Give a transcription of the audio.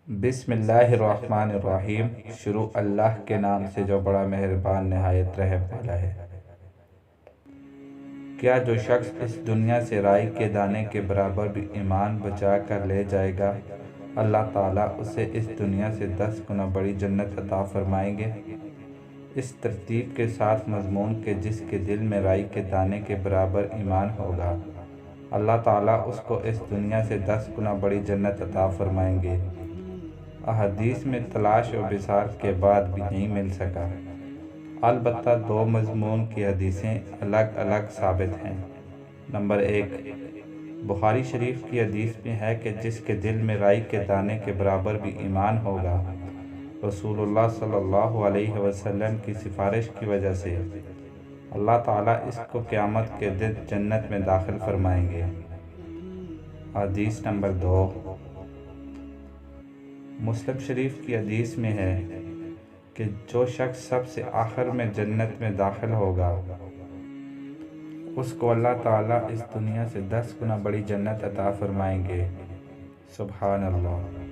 بسم اللہ الرحمن الرحیم۔ شروع اللہ کے نام سے جو بڑا مہربان نہایت رحم والا ہے۔ کیا جو شخص اس دنیا سے رائی کے دانے کے برابر بھی ایمان بچا کر لے جائے گا، اللہ تعالیٰ اسے اس دنیا سے 10 گنا بڑی جنت عطا فرمائیں گے۔ اس ترتیب کے ساتھ مضمون کہ جس کے دل میں رائی کے دانے کے برابر ایمان ہوگا، اللہ تعالیٰ اس کو اس دنیا سے 10 گنا بڑی جنت عطا فرمائیں گے۔ احادیث میں تلاش و بصار کے بعد بھی نہیں مل سکا، البتہ 2 مضمون کی حدیثیں الگ الگ ثابت ہیں۔ نمبر 1، بخاری شریف کی حدیث میں ہے کہ جس کے دل میں رائی کے دانے کے برابر بھی ایمان ہوگا، رسول اللہ صلی اللہ علیہ وسلم کی سفارش کی وجہ سے اللہ تعالیٰ اس کو قیامت کے دن جنت میں داخل فرمائیں گے۔ حدیث نمبر 2، مسلم شریف کی حدیث میں ہے کہ جو شخص سب سے آخر میں جنت میں داخل ہوگا، اس کو اللہ تعالیٰ اس دنیا سے 10 گنا بڑی جنت عطا فرمائیں گے۔ سبحان اللہ۔